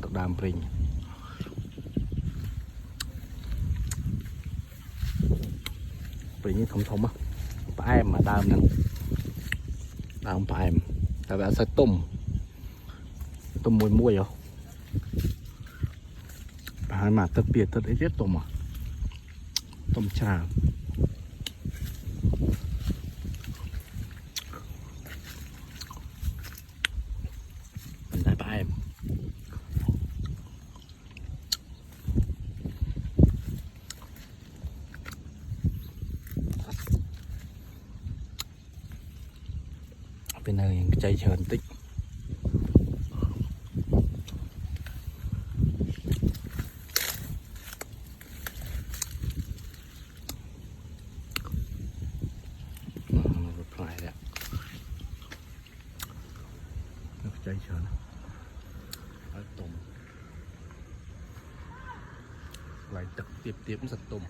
cất được đàm pring pring thông thông á phải em mà đàm nè đàm phải em tại vì sẽ tôm mùi mùi rồi hai mà tất biệt tất ấy chết tôm à tôm trà mình thấy phải em bên này chạy chờn tích chạy chờn ở tôm lại trực tiếp giật tôm